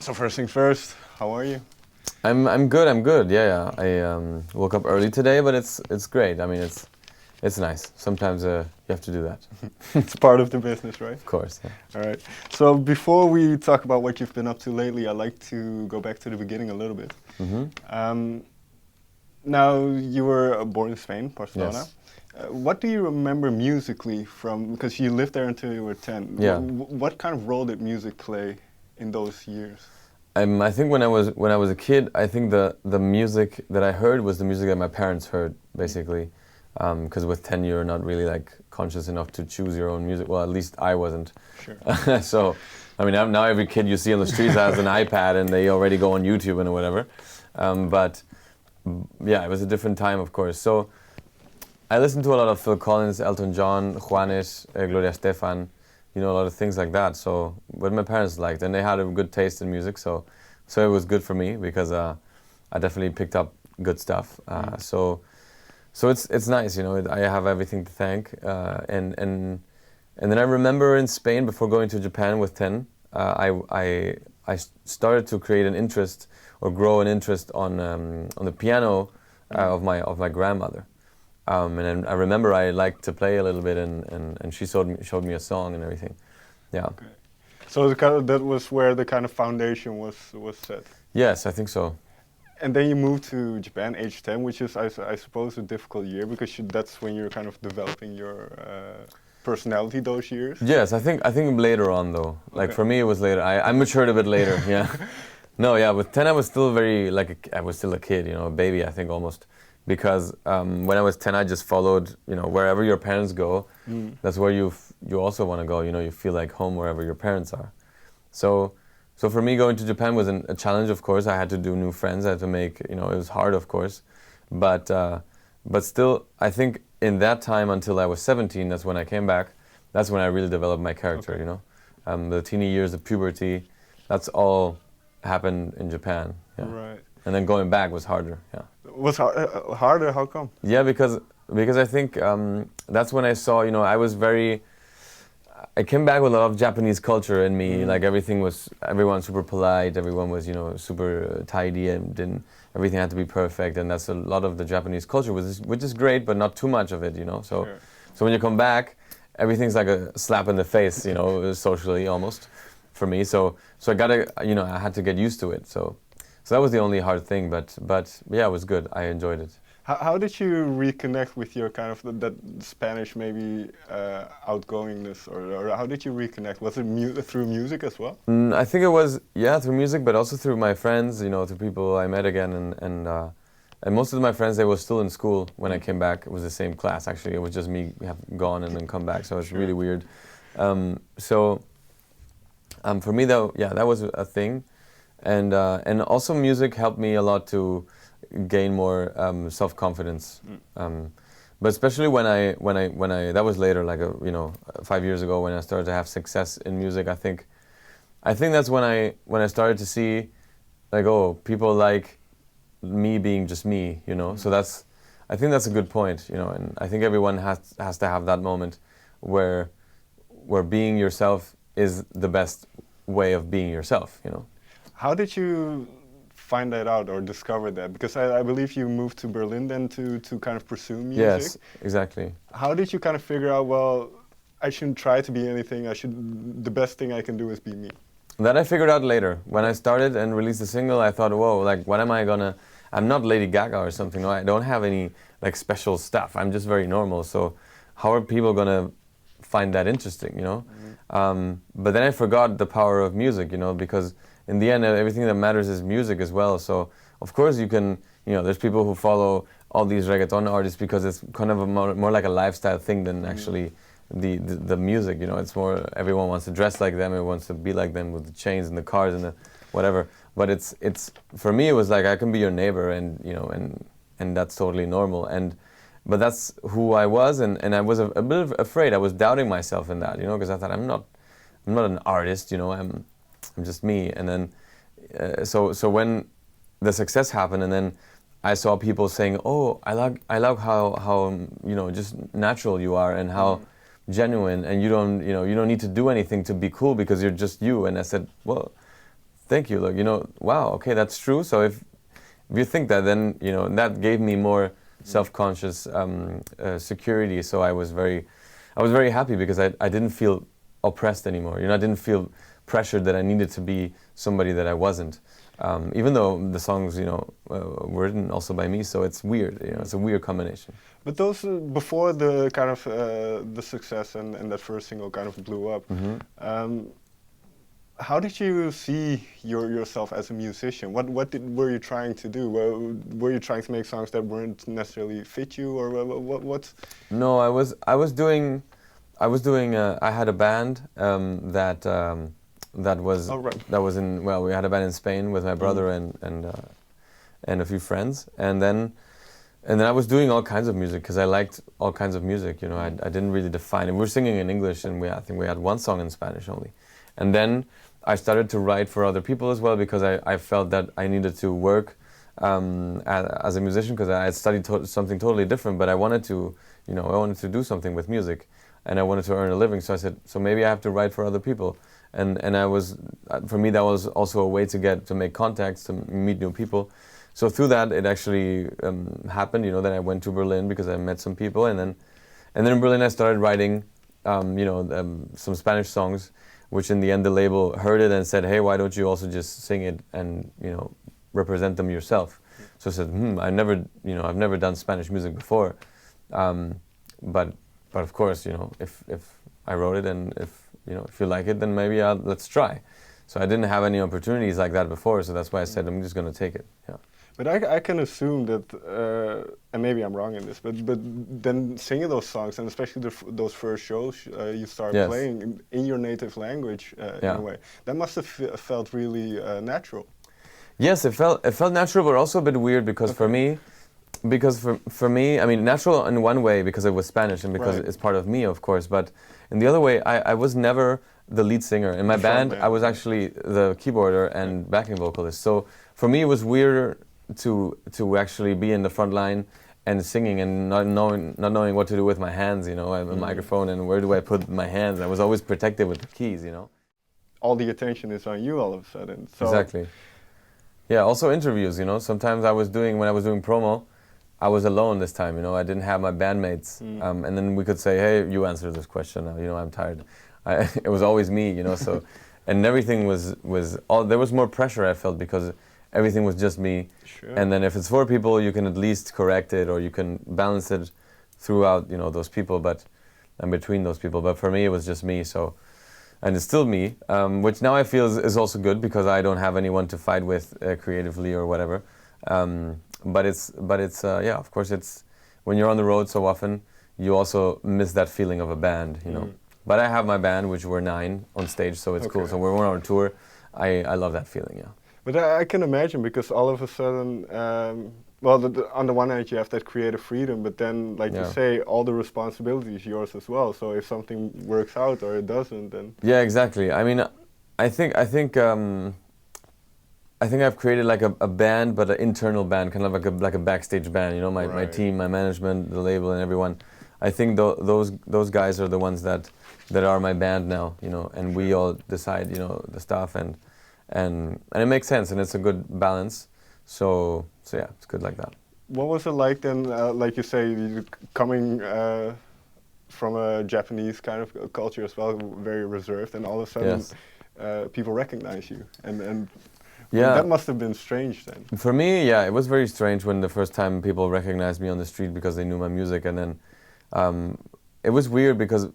So first things first, how are you? I'm good. I'm good. Yeah, yeah. I woke up early today, but it's great. I mean, it's nice. Sometimes you have to do that. It's part of the business, right? Of course. Yeah. All right. So before we talk about what you've been up to lately, I'd like to go back to the beginning a little bit. Um, Now you were born in Spain, Barcelona. Yes. What do you remember musically from, because you lived there until you were 10. Yeah. What kind of role did music play in those years? I think when I was a kid, I think the music that I heard was the music that my parents heard, basically, because with 10 you're not really like conscious enough to choose your own music. Well, at least I wasn't. Sure. So, I mean, now every kid you see on the streets has an iPad and they already go on YouTube and whatever. But yeah, it was a different time, of course. So I listened to a lot of Phil Collins, Elton John, Juanes, Gloria Estefan, a lot of things like that. So what my parents liked, and they had a good taste in music, so it was good for me because I definitely picked up good stuff. So it's nice, I have everything to thank. And then I remember in Spain, before going to Japan with 10, I started to create an interest or grow an interest on the piano of my grandmother. And then I remember I liked to play a little bit, and she showed me a song and everything. Yeah. Okay. So that was where the kind of foundation was set. Yes, I think so. And then you moved to Japan, age 10, which is, I suppose, a difficult year because that's when you're kind of developing your personality those years. Yes, I think later on though. Like Okay. for me, it was later. I matured a bit later. Yeah. No, yeah. With 10, I was still very I was still a kid, a baby. I think almost. Because when I was 10, I just followed, wherever your parents go, that's where you also want to go. You feel like home wherever your parents are. So for me, going to Japan was a challenge. Of course, I had to do new friends. I had to make, it was hard, of course, but still, I think in that time until I was 17, that's when I came back. That's when I really developed my character. Okay. The teeny years of puberty, that's all happened in Japan. Yeah. Right. And then going back was harder. Yeah. Was harder? How come? Yeah, because I think that's when I saw, I came back with a lot of Japanese culture in me. Like everyone super polite, everyone was, super tidy, and everything had to be perfect. And that's a lot of the Japanese culture, which is great, but not too much of it, So, Sure. so when you come back, everything's like a slap in the face, socially almost, for me. So I had to get used to it. So that was the only hard thing, but yeah, it was good. I enjoyed it. How did you reconnect with your kind of that Spanish maybe outgoingness, or how did you reconnect? Was it through music as well? I think it was, yeah, through music, but also through my friends, through people I met again, and most of my friends, they were still in school when I came back. It was the same class, actually. It was just me have gone and then come back, so it's Sure. really weird. For me, though, yeah, that was a thing. And also music helped me a lot to gain more self-confidence. But especially when I that was later, like 5 years ago, when I started to have success in music. I think that's when I started to see, like, oh, people like me being just me, So I think that's a good point, And I think everyone has to have that moment where being yourself is the best way of being yourself, How did you find that out or discover that? Because I believe you moved to Berlin then to kind of pursue music. Yes, exactly. How did you kind of figure out, well, I shouldn't try to be anything, the best thing I can do is be me? That I figured out later. When I started and released the single, I thought, whoa, like, what am I gonna... I'm not Lady Gaga or something. No, I don't have any, like, special stuff. I'm just very normal. So how are people gonna find that interesting, But then I forgot the power of music, because in the end, everything that matters is music as well. So, of course, you can, there's people who follow all these reggaeton artists because it's kind of more like a lifestyle thing than actually the music, It's more, everyone wants to dress like them, everyone wants to be like them with the chains and the cars and the whatever. But it's for me, it was like, I can be your neighbor, and, and that's totally normal. But that's who I was, and I was a bit afraid. I was doubting myself in that, because I thought, I'm not an artist, I'm just me. And then, so when the success happened, and then I saw people saying, "Oh, I like how just natural you are, and how genuine, and you don't need to do anything to be cool because you're just you." And I said, "Well, Thank you. Look, wow, okay, that's true. So if you think that, then, that gave me more self-conscious security. So I was very happy because I didn't feel oppressed anymore. I didn't feel pressured that I needed to be somebody that I wasn't. Even though the songs, were written also by me, so it's weird. It's a weird combination. But those before the kind of the success and that first single kind of blew up. How did you see yourself as a musician? What were you trying to do? Were you trying to make songs that weren't necessarily fit you, or what? No, I was doing. I had a band that was in. Well, we had a band in Spain with my brother and a few friends, and then I was doing all kinds of music because I liked all kinds of music. I didn't really define it. We were singing in English, and I think we had one song in Spanish only, and then I started to write for other people as well because I felt that I needed to work as a musician because I had studied something totally different, but I wanted to, I wanted to do something with music, and I wanted to earn a living. So I said, so maybe I have to write for other people, and for me that was also a way to make contacts, to meet new people. So through that, it actually happened, that I went to Berlin because I met some people, and then in Berlin I started writing, some Spanish songs, which in the end the label heard it and said, hey, why don't you also just sing it and, represent them yourself? So I said, I've never done Spanish music before. But of course, if I wrote it and if you like it, then maybe let's try. So I didn't have any opportunities like that before, so that's why I said I'm just going to take it. Yeah. But I can assume that, and maybe I'm wrong in this, but then singing those songs, and especially those first shows you start playing in your native language in a way, that must have felt really natural. Yes, it felt natural, but also a bit weird because for me, I mean, natural in one way because it was Spanish and because it's part of me, of course, but in the other way, I was never the lead singer. In my band, I was actually the keyboarder and backing vocalist. So for me, it was weirder to actually be in the front line and singing and not knowing what to do with my hands, I have a microphone and where do I put my hands? I was always protected with the keys, All the attention is on you all of a sudden. So exactly. Yeah, also interviews, sometimes when I was doing promo, I was alone this time, I didn't have my bandmates. And then we could say, hey, you answer this question now, I'm tired. It was always me, so, and everything there was more pressure I felt because everything was just me. Sure. And then if it's 4 people, you can at least correct it or you can balance it throughout, those people, and between those people. But for me, it was just me. So, and it's still me, which now I feel is also good because I don't have anyone to fight with creatively or whatever. But it's of course it's when you're on the road so often, you also miss that feeling of a band, But I have my band, which we're 9 on stage, so it's cool. So when we're on tour, I love that feeling, yeah. But I can imagine because all of a sudden, on the one hand you have that creative freedom, but then, like you say, all the responsibility is yours as well. So if something works out or it doesn't, then yeah, exactly. I mean, I think I've created like a band, but an internal band, kind of like a backstage band. My team, my management, the label, and everyone. I think those guys are the ones that are my band now. And we all decide, the stuff and it makes sense and it's a good balance. So yeah, it's good like that. What was it like then? Like you say, coming from a Japanese kind of culture as well, very reserved, and all of a sudden people recognize you and. Yeah, that must have been strange then. For me, yeah, it was very strange when the first time people recognized me on the street because they knew my music, and then it was weird because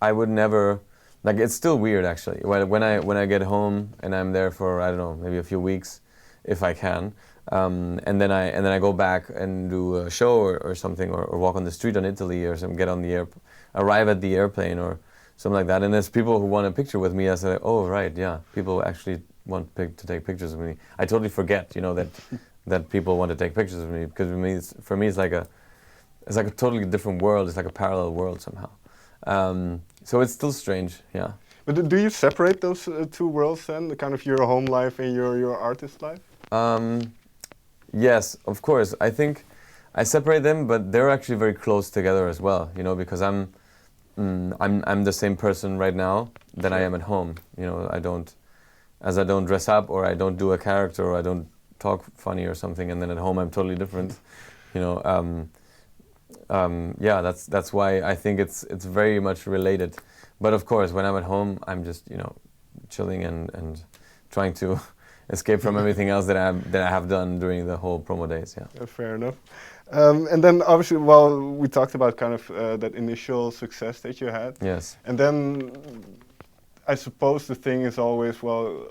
I would never, like, it's still weird actually. When I get home and I'm there for, I don't know, maybe a few weeks, if I can, and then I go back and do a show or something, or walk on the street in Italy or something, arrive at the airplane or something like that, and there's people who want a picture with me. I say, oh right, yeah, people actually want to take pictures of me. I totally forget, that people want to take pictures of me, because for me it's like a totally different world. It's like a parallel world somehow. So it's still strange, yeah. But do you separate those two worlds then, the kind of your home life and your artist life? Yes, of course. I think I separate them, but they're actually very close together as well. Because I'm the same person right now that I am at home. as I don't dress up, or I don't do a character, or I don't talk funny or something, and then at home I'm totally different. You know, yeah, that's why I think it's very much related. But of course, when I'm at home, I'm just, you know, chilling and trying to escape from everything else that I have done during the whole promo days. Yeah. Fair enough. And then obviously, well, we talked about kind of that initial success that you had. Yes. And then I suppose the thing is always, well,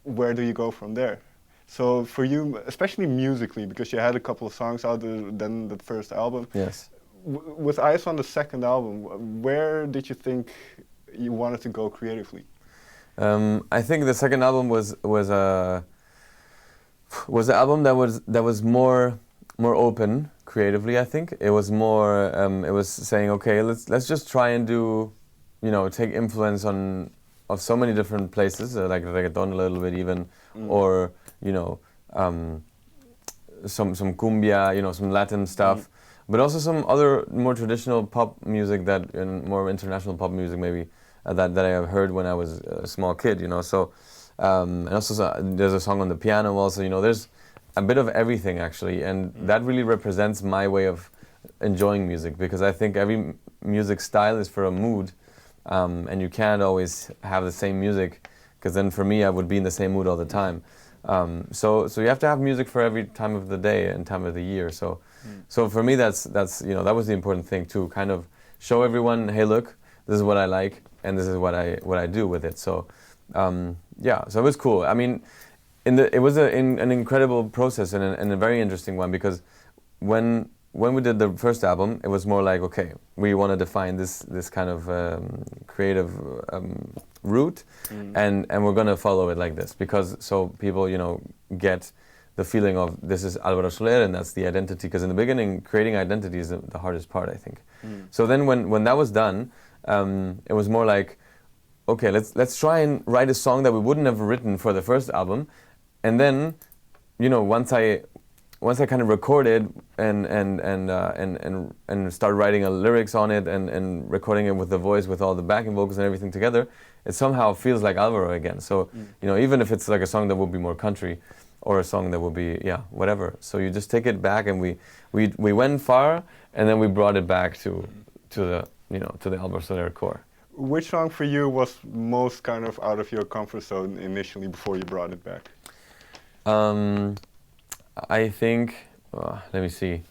where do you go from there? So for you, especially musically, because you had a couple of songs out then the first album. Yes. With Eyes on the second album, where did you think you wanted to go creatively? I think the second album was an album that was more open creatively. I think it was more. It was saying, okay, let's just try and do, you know, take influence of so many different places, like reggaeton a little bit even, or you know, some cumbia, you know, some Latin stuff, but also some other more traditional pop music and more international pop music maybe that I have heard when I was a small kid, you know. So and also there's a song on the piano also, you know. There's a bit of everything actually, and that really represents my way of enjoying music, because I think every music style is for a mood, and you can't always have the same music, because then for me I would be in the same mood all the time. So you have to have music for every time of the day and time of the year. So for me that's you know, that was the important thing, to kind of show everyone, hey, look, this is what I like and this is what I do with it. So yeah, so it was cool. I mean, it was an incredible process and a very interesting one, because when we did the first album, it was more like, okay, we want to define this kind of creative route, and we're going to follow it like this, because so people, you know, get the feeling of this is Álvaro Soler, and that's the identity. Because in the beginning, creating identity is the hardest part, I think. So then when that was done, it was more like, okay, let's try and write a song that we wouldn't have written for the first album, and then, you know, once I kind of recorded and started writing lyrics on it and recording it with the voice, with all the backing vocals and everything together, it somehow feels like Álvaro again. So you know, even if it's like a song that will be more country, or a song that will be, yeah, whatever. So you just take it back, and we went far, and then we brought it back to the, you know, to the Álvaro Soler core. Which song for you was most kind of out of your comfort zone initially before you brought it back? I think, let me see.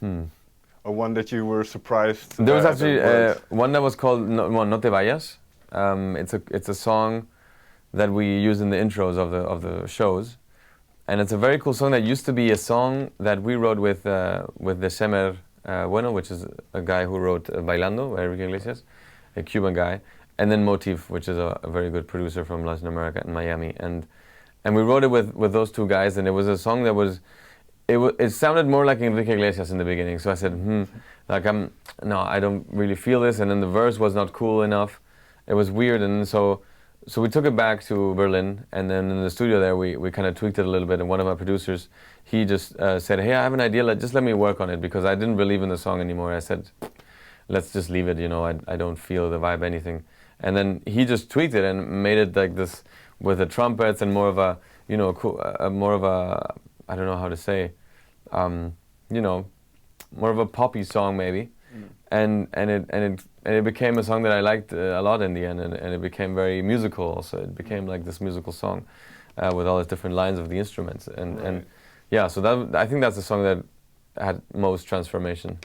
Or one that you were surprised. There was actually one that was called No Te Vayas. It's a song that we use in the intros of the shows, and it's a very cool song that used to be a song that we wrote with the Semer Bueno, which is a guy who wrote Bailando, Enrique Iglesias, a Cuban guy, and then Motif, which is a very good producer from Latin America in Miami, and we wrote it with those two guys, and it was a song that was, it sounded more like Enrique Iglesias in the beginning. So I said, like I don't really feel this, and then the verse was not cool enough. It was weird, and so we took it back to Berlin, and then in the studio there we kind of tweaked it a little bit, and one of my producers, he just said, hey, I have an idea, just let me work on it, because I didn't believe in the song anymore. I said, let's just leave it, you know, I don't feel the vibe, anything. And then he just tweaked it and made it like this, with the trumpets and more of a, you know, more of a, I don't know how to say, you know, more of a poppy song maybe, and it became a song that I liked a lot in the end, and it became very musical also. It became like this musical song with all the different lines of the instruments, and yeah, so that, I think that's the song that had most transformation.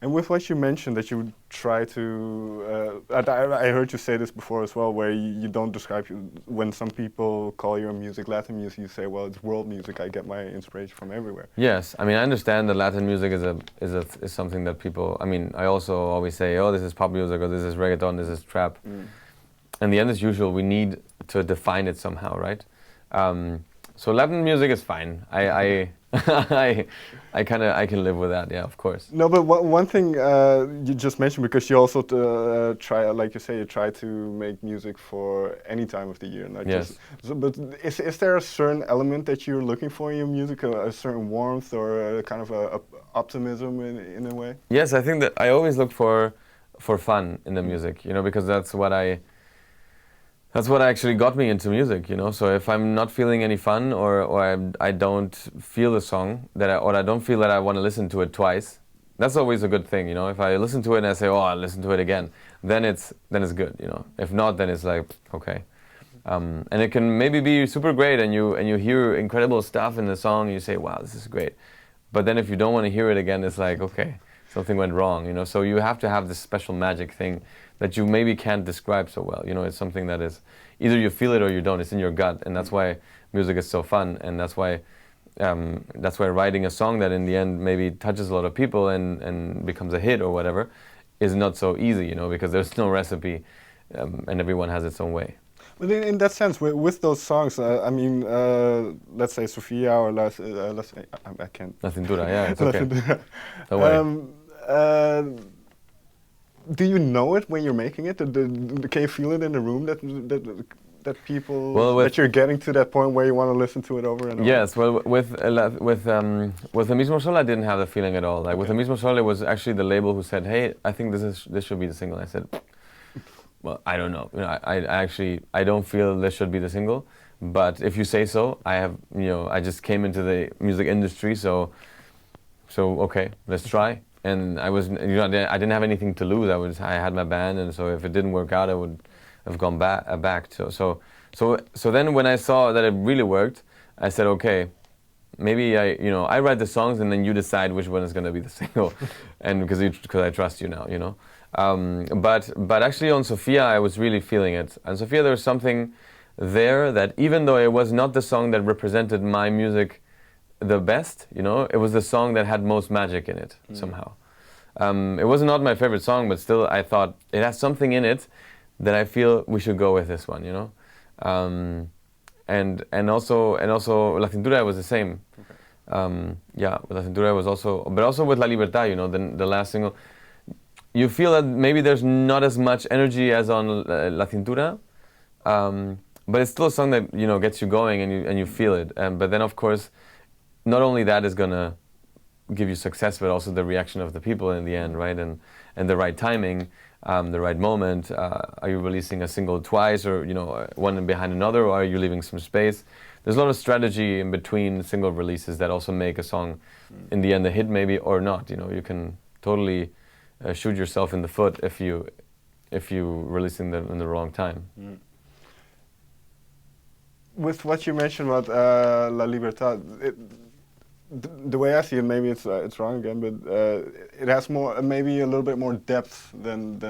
And with what you mentioned, that you try to, I heard you say this before as well, where you don't describe, when some people call your music Latin music, you say, well, it's world music, I get my inspiration from everywhere. Yes, I mean, I understand that Latin music is something that people, I mean, I also always say, oh, this is pop music, or this is reggaeton, this is trap. In the end, as usual, we need to define it somehow, right? So Latin music is fine. I can live with that, yeah, of course. No, but one thing you just mentioned, because you also try, like you say, you try to make music for any time of the year, not just. So, but is there a certain element that you're looking for in your music, a certain warmth or a kind of a optimism in a way? Yes, I think that I always look for fun in the music, you know, because that's what I That's what actually got me into music, you know. So if I'm not feeling any fun, or I don't feel the song or I don't feel that I want to listen to it twice, that's always a good thing, you know. If I listen to it and I say, oh, I'll listen to it again, then it's good, you know. If not, then it's like, okay. And it can maybe be super great, and you hear incredible stuff in the song, and you say, wow, this is great. But then if you don't want to hear it again, it's like, okay, something went wrong, you know. So you have to have this special magic thing that you maybe can't describe so well, you know. It's something that is either you feel it or you don't. It's in your gut, and that's why music is so fun, and that's why writing a song that in the end maybe touches a lot of people and becomes a hit or whatever is not so easy, you know, because there's no recipe, and everyone has its own way. But in that sense, with those songs, I mean, let's say Sofia or I can't. La Cintura, yeah, it's okay. Don't worry. Do you know it when you're making it? Can you feel it in the room that people that you're getting to that point where you want to listen to it over and over? Yes, well, with El Mismo Sol, I didn't have the feeling at all. Like with El Mismo Sol, it was actually the label who said, "Hey, I think this should be the single." I said, well, I don't know. You know, I don't feel this should be the single, but if you say so, I just came into the music industry, so okay, let's try. And I didn't have anything to lose. I had my band, and so if it didn't work out, I would have gone back. So then when I saw that it really worked, I said, okay, maybe I write the songs, and then you decide which one is going to be the single, and because I trust you now, you know. But actually on Sofia, I was really feeling it. And Sofia, there was something there that even though it was not the song that represented my music the best, you know, it was the song that had most magic in it somehow. It was not my favorite song, but still I thought it has something in it that I feel we should go with this one, you know. And also La Cintura was the same. Okay. Yeah, La Cintura was but also with La Libertad, you know, the last single. You feel that maybe there's not as much energy as on La Cintura, but it's still a song that, you know, gets you going and you feel it. But then, of course, not only that is gonna give you success, but also the reaction of the people in the end, right? And the right timing, the right moment. Are you releasing a single twice, or, you know, one behind another, or are you leaving some space? There's a lot of strategy in between single releases that also make a song, in the end, a hit maybe or not. You know, you can totally shoot yourself in the foot if you releasing them in the wrong time. With what you mentioned about La Libertad, the way I see it, maybe it's wrong again, but it has more, maybe a little bit more depth than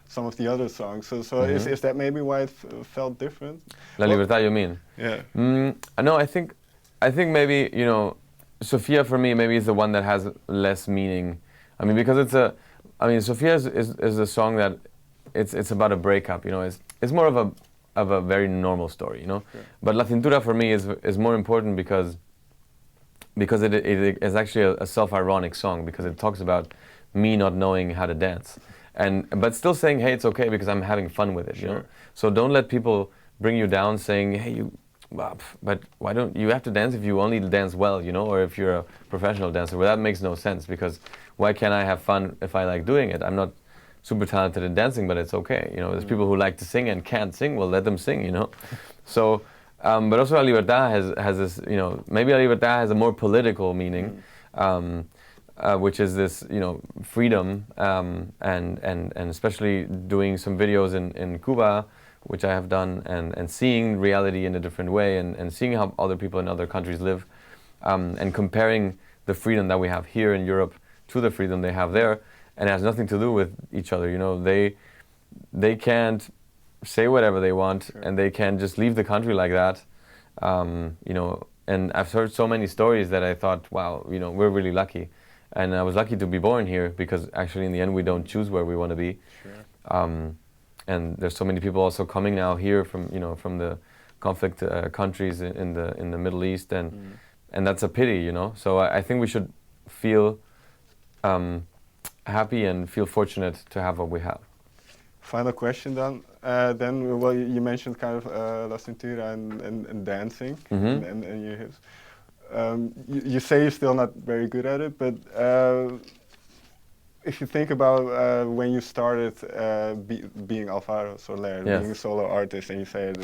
some of the other songs. So is that maybe why it felt different? La Libertad, you mean? Yeah. No, I think maybe, you know, Sofia for me maybe is the one that has less meaning. I mean, because Sofia is a song that it's about a breakup, you know. It's more of a very normal story, you know. Sure. But La Cintura for me is more important because it is actually a self-ironic song, because it talks about me not knowing how to dance, but still saying, hey, it's okay because I'm having fun with it, you know. So don't let people bring you down saying, hey, but why don't you have to dance if you only dance well, you know, or if you're a professional dancer? Well, that makes no sense, because why can't I have fun if I like doing it? I'm not super talented in dancing, but it's okay, you know. There's people who like to sing and can't sing. Well, let them sing, you know. So, but also La Libertad has this, you know, maybe La Libertad has a more political meaning, which is this, you know, freedom, and especially doing some videos in Cuba, which I have done, and seeing reality in a different way, and seeing how other people in other countries live, and comparing the freedom that we have here in Europe to the freedom they have there. And it has nothing to do with each other, you know. They can't say whatever they want, and they can just leave the country like that, you know. And I've heard so many stories that I thought, wow, you know, we're really lucky. And I was lucky to be born here, because actually in the end we don't choose where we want to be. And there's so many people also coming now here from, you know, from the conflict countries in the Middle East, and that's a pity, you know. So I think we should feel happy and feel fortunate to have what we have. Final question then, well, you mentioned kind of La Cintura and dancing, and your hips. You say you're still not very good at it, but if you think about when you started being Álvaro Soler, being a solo artist, and you said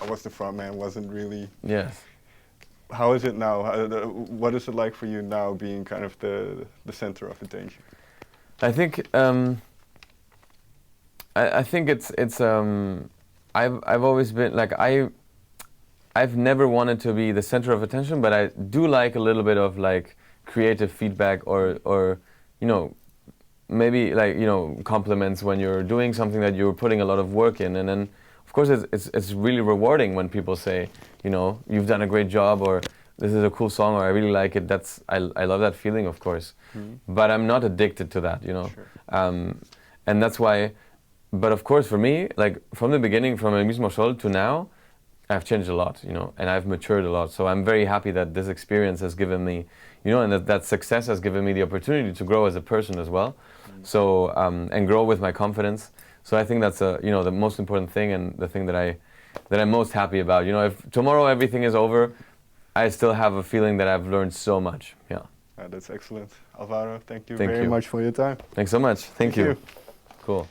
I was the front man, wasn't really. Yes. How is it now? What is it like for you now, being kind of the center of attention? I think I think it's I've always been like I've never wanted to be the center of attention, but I do like a little bit of like creative feedback or you know, maybe like, you know, compliments when you're doing something that you're putting a lot of work in. And then of course it's really rewarding when people say, you know, you've done a great job, or this is a cool song, or I really like it. I love that feeling, of course. But I'm not addicted to that, you know. Sure. And that's why, but of course for me, like from the beginning, from El Mismo Sol to now, I've changed a lot, you know, and I've matured a lot. So I'm very happy that this experience has given me, you know, and that success has given me the opportunity to grow as a person as well. So, and grow with my confidence. So I think that's you know, the most important thing, and the thing that I'm most happy about. You know, if tomorrow everything is over, I still have a feeling that I've learned so much. Yeah. That's excellent. Álvaro, thank you very much for your time. Thanks so much. Thank you. Cool.